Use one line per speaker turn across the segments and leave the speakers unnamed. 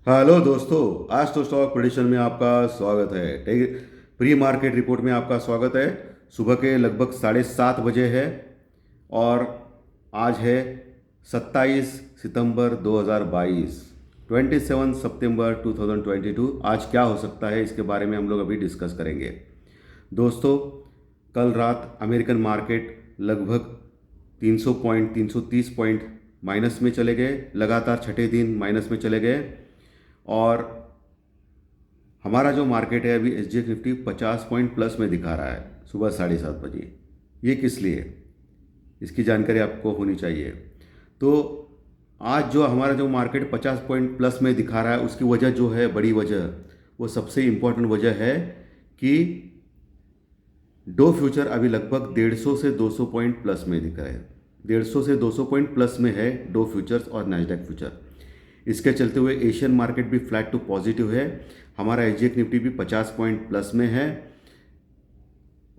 Hello दोस्तों। आज तो स्टॉक प्रेडिक्शन में आपका स्वागत है। प्री मार्केट रिपोर्ट में आपका स्वागत है। सुबह के लगभग 7:30 बजे है और आज है 27 सितंबर 2022, 27 सितंबर 2022। आज क्या हो सकता है इसके बारे में हम लोग अभी डिस्कस करेंगे। दोस्तों, कल रात अमेरिकन मार्केट लगभग 300 पॉइंट 330 पॉइंट माइनस में चले गए, लगातार छठे दिन माइनस में चले गए। और हमारा जो मार्केट है अभी SGX निफ्टी 50 पॉइंट प्लस में दिखा रहा है सुबह 7:30 बजे। ये किस लिए, इसकी जानकारी आपको होनी चाहिए। तो आज जो हमारा जो मार्केट 50 पॉइंट प्लस में दिखा रहा है, उसकी वजह जो है, बड़ी वजह, वो सबसे इम्पोर्टेंट वजह है कि डो फ्यूचर अभी लगभग 150 से 200 पॉइंट प्लस में दिख रहा है। 150 से 200 पॉइंट प्लस में है डो फ्यूचर्स और नैस्डैक फ्यूचर। इसके चलते हुए एशियन मार्केट भी फ्लैट टू पॉजिटिव है। हमारा SGX निफ्टी भी 50 पॉइंट प्लस में है।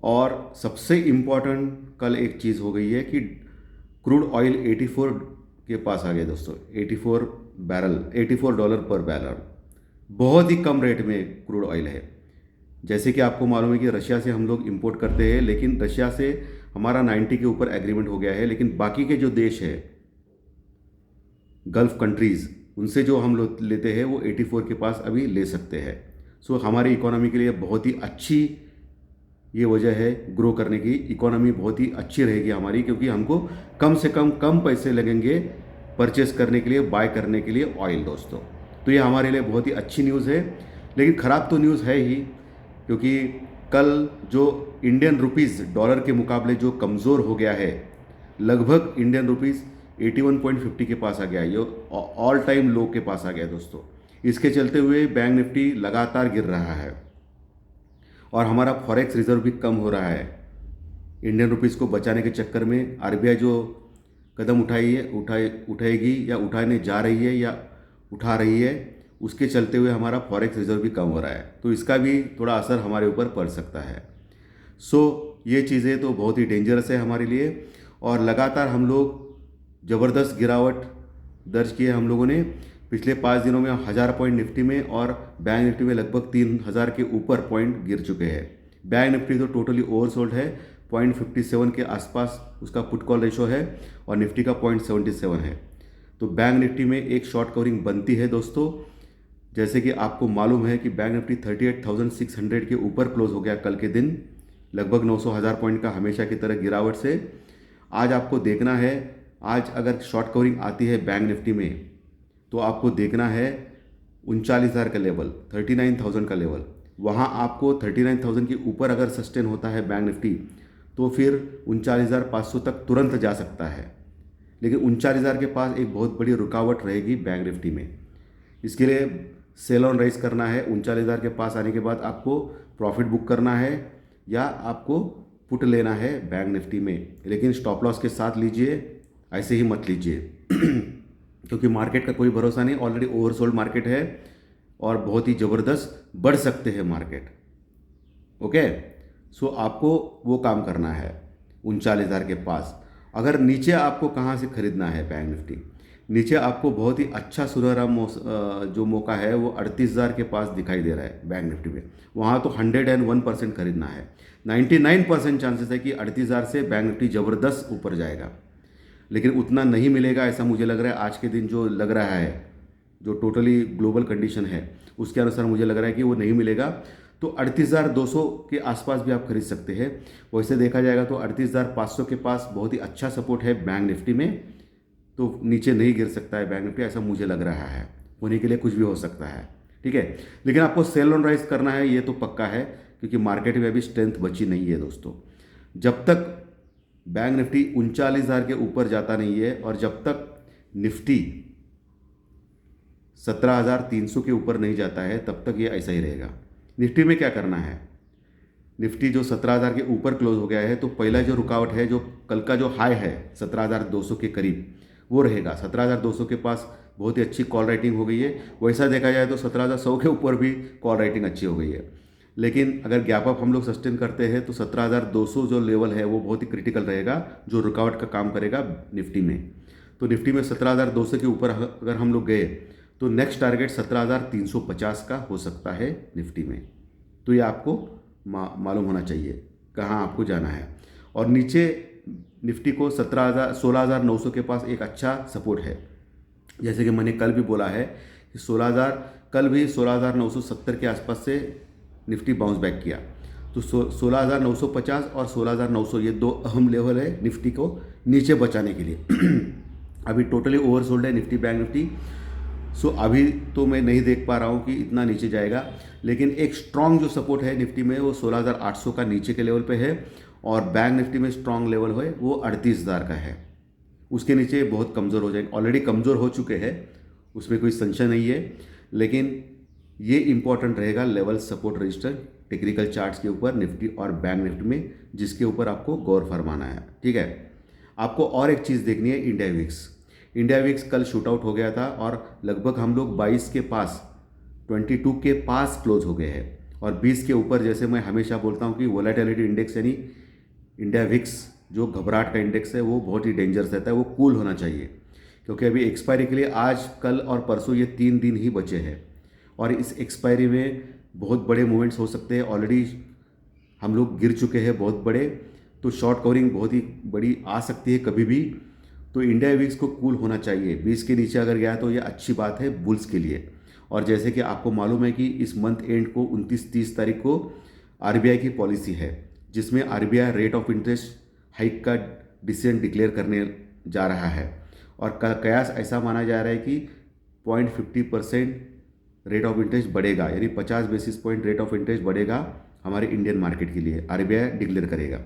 और सबसे इम्पॉर्टेंट कल एक चीज़ हो गई है कि क्रूड ऑयल 84 के पास आ गया दोस्तों। 84 डॉलर पर बैरल, बहुत ही कम रेट में क्रूड ऑयल है। जैसे कि आपको मालूम है कि रशिया से हम लोग इंपोर्ट करते हैं, लेकिन रशिया से हमारा 90 के ऊपर एग्रीमेंट हो गया है। लेकिन बाकी के जो देश है, गल्फ कंट्रीज़, उनसे जो हम लोग लेते हैं वो 84 के पास अभी ले सकते हैं। सो हमारी इकोनॉमी के लिए बहुत ही अच्छी ये वजह है ग्रो करने की। इकोनॉमी बहुत ही अच्छी रहेगी हमारी, क्योंकि हमको कम से कम पैसे लगेंगे परचेस करने के लिए, बाय करने के लिए ऑयल दोस्तों। तो ये हमारे लिए बहुत ही अच्छी न्यूज़ है। लेकिन ख़राब तो न्यूज़ है ही, क्योंकि कल जो इंडियन रुपीज़ डॉलर के मुकाबले जो कमज़ोर हो गया है, लगभग इंडियन रुपीज़ 81.50 के पास आ गया। ये ऑल टाइम लो के पास आ गया दोस्तों। इसके चलते हुए बैंक निफ्टी लगातार गिर रहा है और हमारा फॉरेक्स रिजर्व भी कम हो रहा है। इंडियन रुपीज़ को बचाने के चक्कर में RBI जो कदम उठाएगी या उठाने जा रही है या उठा रही है, उसके चलते हुए हमारा फॉरेक्स रिजर्व भी कम हो रहा है। तो इसका भी थोड़ा असर हमारे ऊपर पड़ सकता है। ये चीज़ें तो बहुत ही डेंजरस है हमारे लिए। और लगातार हम लोग ज़बरदस्त गिरावट दर्ज की है हम लोगों ने पिछले 5 दिनों में। 1000 पॉइंट निफ्टी में और बैंक निफ्टी में लगभग 3000 के ऊपर पॉइंट गिर चुके हैं। बैंक निफ्टी तो टोटली ओवरसोल्ड है, 0.57 के आसपास उसका पुट कॉल रेशो है और निफ्टी का 0.77 है। तो बैंक निफ्टी में एक शॉर्ट कवरिंग बनती है दोस्तों। जैसे कि आपको मालूम है कि बैंक निफ्टी 38,600 के ऊपर क्लोज हो गया कल के दिन, लगभग 900 पॉइंट का हमेशा की तरह गिरावट से। आज आपको देखना है, आज अगर शॉर्ट कवरिंग आती है बैंक निफ्टी में, तो आपको देखना है 39,000 का लेवल, 39,000 का लेवल। वहाँ आपको 39,000 के ऊपर अगर सस्टेन होता है बैंक निफ्टी, तो फिर 39,500 तक तुरंत जा सकता है। लेकिन 39,000 के पास एक बहुत बड़ी रुकावट रहेगी बैंक निफ्टी में। इसके लिए सेल ऑन राइज करना है। 39,000 के पास आने के बाद आपको प्रॉफिट बुक करना है या आपको पुट लेना है बैंक निफ्टी में। लेकिन स्टॉप लॉस के साथ लीजिए, ऐसे ही मत लीजिए क्योंकि मार्केट का कोई भरोसा नहीं। ऑलरेडी ओवरसोल्ड मार्केट है और बहुत ही ज़बरदस्त बढ़ सकते हैं मार्केट। ओके, आपको वो काम करना है 39,000 के पास। अगर नीचे आपको कहाँ से खरीदना है बैंक निफ्टी, नीचे आपको बहुत ही अच्छा सुनहरा जो मौका है वो 38,000 के पास दिखाई दे रहा है बैंक निफ्टी में। वहाँ तो 101% खरीदना है। 99% चांसेस है कि 38,000 से बैंक निफ्टी ज़बरदस्त ऊपर जाएगा, लेकिन उतना नहीं मिलेगा ऐसा मुझे लग रहा है। आज के दिन जो लग रहा है, जो टोटली ग्लोबल कंडीशन है, उसके अनुसार मुझे लग रहा है कि वो नहीं मिलेगा। तो 38,200 के आसपास भी आप खरीद सकते हैं। वैसे देखा जाएगा तो 38,500 के पास बहुत ही अच्छा सपोर्ट है बैंक निफ्टी में। तो नीचे नहीं गिर सकता है बैंक निफ्टी, ऐसा मुझे लग रहा है। होने के लिए कुछ भी हो सकता है, ठीक है। लेकिन आपको सेल ऑन राइज करना है, ये तो पक्का है, क्योंकि मार्केट में अभी स्ट्रेंथ बची नहीं है दोस्तों। जब तक बैंक निफ्टी 39,000 के ऊपर जाता नहीं है और जब तक निफ्टी 17,300 के ऊपर नहीं जाता है, तब तक ये ऐसा ही रहेगा। निफ्टी में क्या करना है, निफ्टी जो 17,000 के ऊपर क्लोज हो गया है, तो पहला जो रुकावट है, जो कल का जो हाई है 17,200 के करीब, वो रहेगा। 17,200 के पास बहुत ही अच्छी कॉल राइटिंग हो गई है। वैसा देखा जाए तो 17,100 के ऊपर भी कॉल राइटिंग अच्छी हो गई है। लेकिन अगर गैप अप हम लोग सस्टेन करते हैं तो 17,200 जो लेवल है वो बहुत ही क्रिटिकल रहेगा, जो रुकावट का काम करेगा निफ्टी में। तो निफ्टी में 17,200 के ऊपर अगर हम लोग गए तो नेक्स्ट टारगेट 17,350 का हो सकता है निफ्टी में। तो ये आपको मालूम होना चाहिए कहाँ आपको जाना है। और नीचे निफ्टी को 16,900 के पास एक अच्छा सपोर्ट है। जैसे कि मैंने कल भी बोला है कि 16,970 के आसपास से निफ्टी बाउंस बैक किया। तो 16,950 और 16,900 ये दो अहम लेवल है निफ्टी को नीचे बचाने के लिए। अभी टोटली ओवरसोल्ड है निफ्टी, बैंक निफ्टी। सो अभी तो मैं नहीं देख पा रहा हूँ कि इतना नीचे जाएगा, लेकिन एक स्ट्रांग जो सपोर्ट है निफ्टी में वो 16,800 का नीचे के लेवल पे है, और बैंक निफ्टी में स्ट्रांग लेवल है वो 38,000 का है। उसके नीचे बहुत कमज़ोर हो जाएंगे, ऑलरेडी कमज़ोर हो चुके हैं, उसमें कोई संशय नहीं है। लेकिन ये इंपॉर्टेंट रहेगा level support register technical charts के ऊपर निफ्टी और बैंक निफ्टी में, जिसके ऊपर आपको गौर फरमाना है। ठीक है, आपको और एक चीज़ देखनी है, इंडिया विक्स। इंडिया विक्स कल शूट आउट हो गया था और लगभग हम लोग 22 के पास, 22 के पास क्लोज हो गए हैं। और 20 के ऊपर, जैसे मैं हमेशा बोलता हूँ कि वोलेटिलिटी इंडेक्स यानी इंडिया विक्स जो घबराहट का इंडेक्स है वो बहुत ही डेंजरस रहता है, वो कूल होना चाहिए। क्योंकि अभी एक्सपायरी के लिए आज, कल और परसों ये 3 दिन ही बचे हैं, और इस एक्सपायरी में बहुत बड़े मूवमेंट्स हो सकते हैं। ऑलरेडी हम लोग गिर चुके हैं बहुत बड़े, तो शॉर्ट कवरिंग बहुत ही बड़ी आ सकती है कभी भी। तो इंडिया विक्स को कूल होना चाहिए। 20 के नीचे अगर गया तो ये अच्छी बात है बुल्स के लिए। और जैसे कि आपको मालूम है कि इस मंथ एंड को 29-30 तारीख को आरबीआई की पॉलिसी है, जिसमें RBI rate of interest hike का डिसीजन डिक्लेयर करने जा रहा है। और कयास ऐसा माना जा रहा है कि 0.50% रेट ऑफ इंटरेस्ट बढ़ेगा, यानी 50 basis point rate of interest बढ़ेगा हमारे इंडियन मार्केट के लिए, आरबीआई डिक्लेयर करेगा।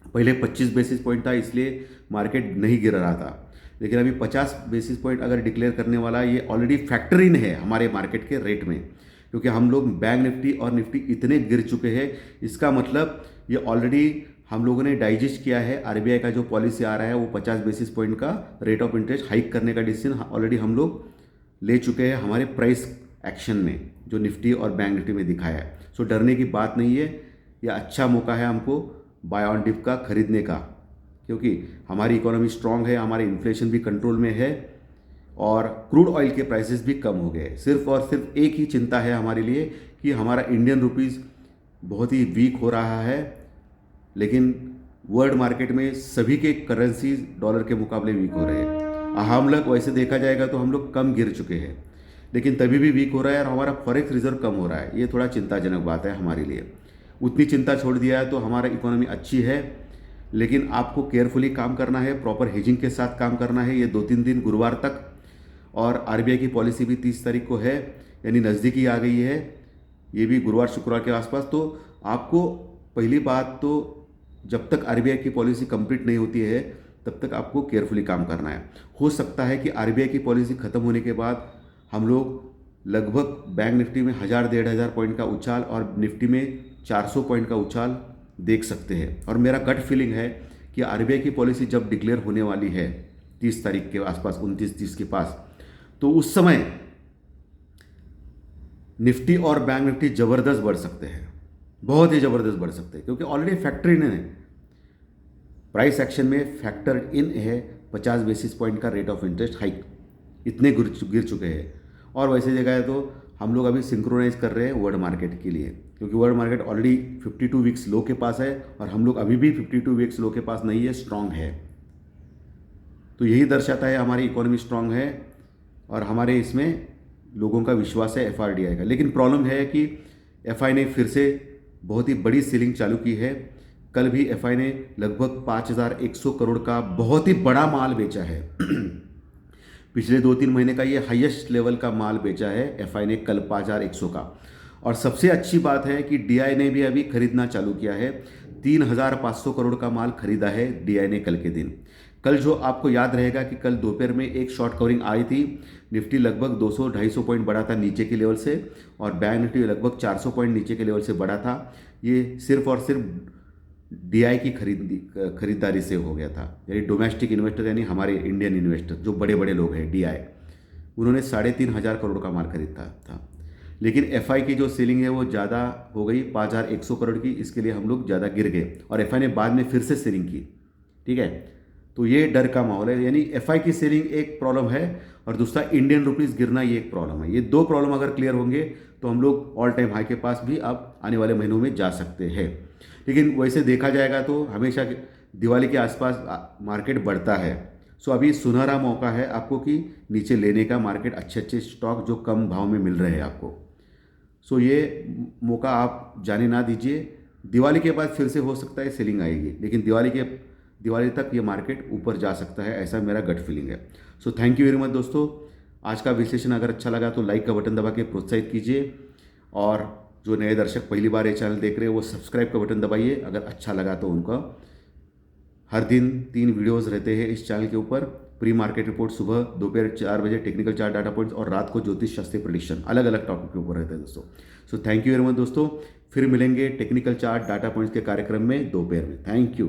पहले 25 बेसिस पॉइंट था, इसलिए मार्केट नहीं गिर रहा था, लेकिन अभी 50 बेसिस पॉइंट अगर डिक्लेयर करने वाला, ये ऑलरेडी फैक्टर इन है हमारे मार्केट के रेट में। क्योंकि हम लोग बैंक निफ्टी और निफ्टी इतने गिर चुके हैं, इसका मतलब ये ऑलरेडी हम लोगों ने डाइजेस्ट किया है। आरबीआई का जो पॉलिसी आ रहा है वो 50 बेसिस पॉइंट का रेट ऑफ इंटरेस्ट हाइक करने का डिसीजन ऑलरेडी हम लोग ले चुके हैं हमारे प्राइस एक्शन में, जो निफ्टी और बैंक निफ्टी में दिखाया है। सो डरने की बात नहीं है, यह अच्छा मौका है हमको बाय ऑन डिप का खरीदने का, क्योंकि हमारी इकोनॉमी स्ट्रांग है, हमारे इन्फ्लेशन भी कंट्रोल में है, और क्रूड ऑयल के प्राइसेस भी कम हो गए। सिर्फ और सिर्फ एक ही चिंता है हमारे लिए कि हमारा इंडियन रुपीज़ बहुत ही वीक हो रहा है, लेकिन वर्ल्ड मार्केट में सभी के करेंसीज डॉलर के मुकाबले वीक हो रहे हैं। हम लोग वैसे देखा जाएगा तो हम लोग कम गिर चुके हैं, लेकिन तभी भी वीक हो रहा है, और हमारा फॉरेक्स रिजर्व कम हो रहा है। ये थोड़ा चिंताजनक बात है हमारे लिए। उतनी चिंता छोड़ दिया है तो हमारा इकोनॉमी अच्छी है, लेकिन आपको केयरफुली काम करना है, प्रॉपर हेजिंग के साथ काम करना है ये 2-3 दिन गुरुवार तक। और आरबीआई की पॉलिसी भी 30 तारीख को है, यानी नज़दीकी आ गई है, ये भी गुरुवार शुक्रवार के आसपास। तो आपको पहली बात तो जब तक आरबीआई की पॉलिसी कंप्लीट नहीं होती है तब तक आपको केयरफुली काम करना है। हो सकता है कि आरबीआई की पॉलिसी ख़त्म होने के बाद हम लोग लगभग बैंक निफ्टी में 1,000-1,500 पॉइंट का उछाल और निफ्टी में 400 पॉइंट का उछाल देख सकते हैं। और मेरा गट फीलिंग है कि आरबीआई की पॉलिसी जब डिक्लेयर होने वाली है 30 तारीख के आसपास, 29-30 के पास, तो उस समय निफ्टी और बैंक निफ्टी ज़बरदस्त बढ़ सकते हैं, बहुत ही ज़बरदस्त बढ़ सकते हैं। क्योंकि ऑलरेडी फैक्टर इन है, प्राइस एक्शन में फैक्टर इन है 50 बेसिस पॉइंट का रेट ऑफ इंटरेस्ट हाइक, इतने गिर चुके हैं। और वैसे जगह है तो हम लोग अभी सिंक्रोनाइज कर रहे हैं वर्ल्ड मार्केट के लिए, क्योंकि world market already 52 weeks low के पास है, और हम लोग अभी भी 52 वीक्स लो के पास नहीं है, स्ट्रांग है। तो यही दर्शाता है हमारी इकोनॉमी स्ट्रांग है, और हमारे इसमें लोगों का विश्वास है एफआरडीआई का। लेकिन प्रॉब्लम है कि एफआई ने फिर से बहुत ही बड़ी सेलिंग चालू की है। कल भी एफआई ने लगभग 5,100 करोड़ का बहुत ही बड़ा माल बेचा है। पिछले 2-3 महीने का ये हाईएस्ट लेवल का माल बेचा है एफआई ने कल 5,100 का। और सबसे अच्छी बात है कि डीआई ने भी अभी खरीदना चालू किया है, 3,500 करोड़ का माल खरीदा है डीआई ने कल के दिन। कल जो आपको याद रहेगा कि कल दोपहर में एक शॉर्ट कवरिंग आई थी, निफ्टी लगभग 200-250 पॉइंट बढ़ा था नीचे के लेवल से, और बैंक निफ्टी लगभग 400 पॉइंट नीचे के लेवल से बढ़ा था। ये सिर्फ और सिर्फ डीआई की खरीदारी से हो गया था, यानी डोमेस्टिक इन्वेस्टर, यानी हमारे इंडियन इन्वेस्टर जो बड़े बड़े लोग हैं डीआई, उन्होंने 3,500 करोड़ का माल खरीदा था। लेकिन एफआई की जो सेलिंग है वो ज़्यादा हो गई, 5,100 करोड़ की, इसके लिए हम लोग ज़्यादा गिर गए, और एफआई ने बाद में फिर से सेलिंग की। ठीक है, तो ये डर का माहौल है, यानी एफआई की सेलिंग एक प्रॉब्लम है और दूसरा इंडियन रुपीस गिरना ये एक प्रॉब्लम है। ये दो प्रॉब्लम अगर क्लियर होंगे तो हम लोग ऑल टाइम हाई के पास भी अब आने वाले महीनों में जा सकते हैं। लेकिन वैसे देखा जाएगा तो हमेशा दिवाली के आसपास मार्केट बढ़ता है। सो अभी सुनहरा मौका है आपको कि नीचे लेने का, मार्केट अच्छे अच्छे स्टॉक जो कम भाव में मिल रहे हैं आपको। सो ये मौका आप जाने ना दीजिए। दिवाली के बाद फिर से हो सकता है सेलिंग आएगी, लेकिन दिवाली तक ये मार्केट ऊपर जा सकता है, ऐसा मेरा गट फीलिंग है। So thank you very much दोस्तों। आज का विश्लेषण अगर अच्छा लगा तो लाइक का बटन दबा के प्रोत्साहित कीजिए, और जो नए दर्शक पहली बार ये चैनल देख रहे हैं वो सब्सक्राइब का बटन दबाइए अगर अच्छा लगा तो उनका। हर दिन 3 वीडियोस रहते हैं इस चैनल के ऊपर। प्री मार्केट रिपोर्ट सुबह दोपहर 4 बजे, टेक्निकल चार्ट डाटा पॉइंट्स, और रात को ज्योतिष शास्त्रीय प्रेडिक्शन, अलग अलग टॉपिक के ऊपर रहते हैं दोस्तों। So thank you very much दोस्तों। फिर मिलेंगे टेक्निकल चार्ट डाटा पॉइंट्स के कार्यक्रम में दोपहर में। Thank you.